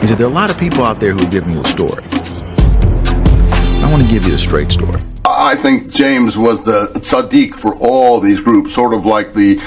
He said, there are a lot of people out there who are giving you a story. I want to give you a straight story. I think James was the tzaddik for all these groups, sort of like the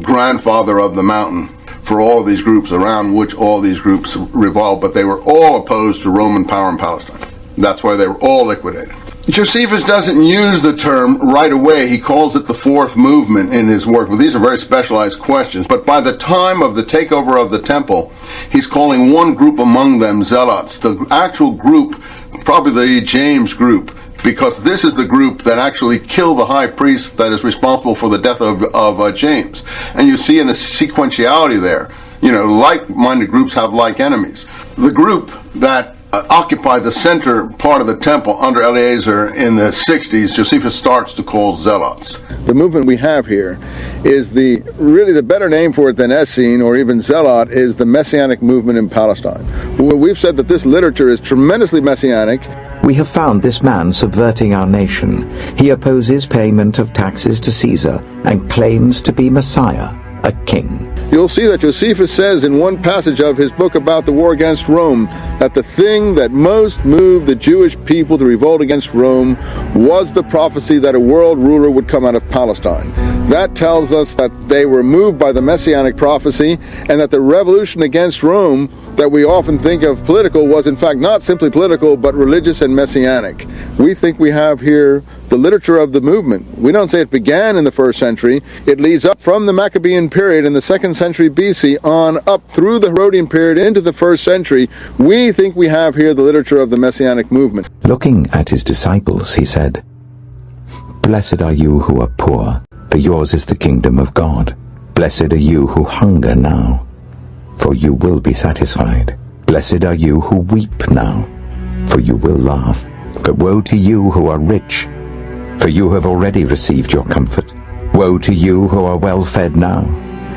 grandfather of the mountain for all of these groups around which all these groups revolved, but they were all opposed to Roman power in Palestine. That's why they were all liquidated. Josephus doesn't use the term right away. He calls it the fourth movement in his work. Well, these are very specialized questions, but by the time of the takeover of the temple, he's calling one group among them Zealots. The actual group, probably the James group, because this is the group that actually killed the high priest that is responsible for the death of James. And you see in a sequentiality there, like-minded groups have like enemies. The group that occupied the center part of the temple under Eleazar in the 60s, Josephus starts to call Zealots. The movement we have here is really the better name for it than Essene or even Zealot is the Messianic movement in Palestine. We've said that this literature is tremendously Messianic. We have found this man subverting our nation. He opposes payment of taxes to Caesar and claims to be Messiah, a king. You'll see that Josephus says in one passage of his book about the war against Rome that the thing that most moved the Jewish people to revolt against Rome was the prophecy that a world ruler would come out of Palestine. That tells us that they were moved by the Messianic prophecy and that the revolution against Rome that we often think of political was in fact not simply political but religious and messianic. We think we have here the literature of the movement. We don't say it began in the 1st century. It leads up from the Maccabean period in the 2nd century BC on up through the Herodian period into the 1st century. We think we have here the literature of the Messianic movement. Looking at his disciples, he said, "Blessed are you who are poor, for yours is the kingdom of God. Blessed are you who hunger now, for you will be satisfied. Blessed are you who weep now, for you will laugh. But woe to you who are rich, for you have already received your comfort. Woe to you who are well fed now,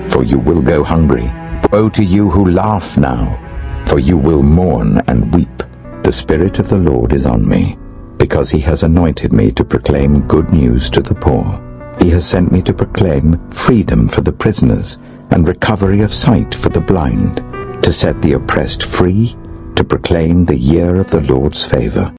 for you will go hungry. Woe to you who laugh now, for you will mourn and weep. The Spirit of the Lord is on me, because he has anointed me to proclaim good news to the poor. He has sent me to proclaim freedom for the prisoners and recovery of sight for the blind, to set the oppressed free, to proclaim the year of the Lord's favor."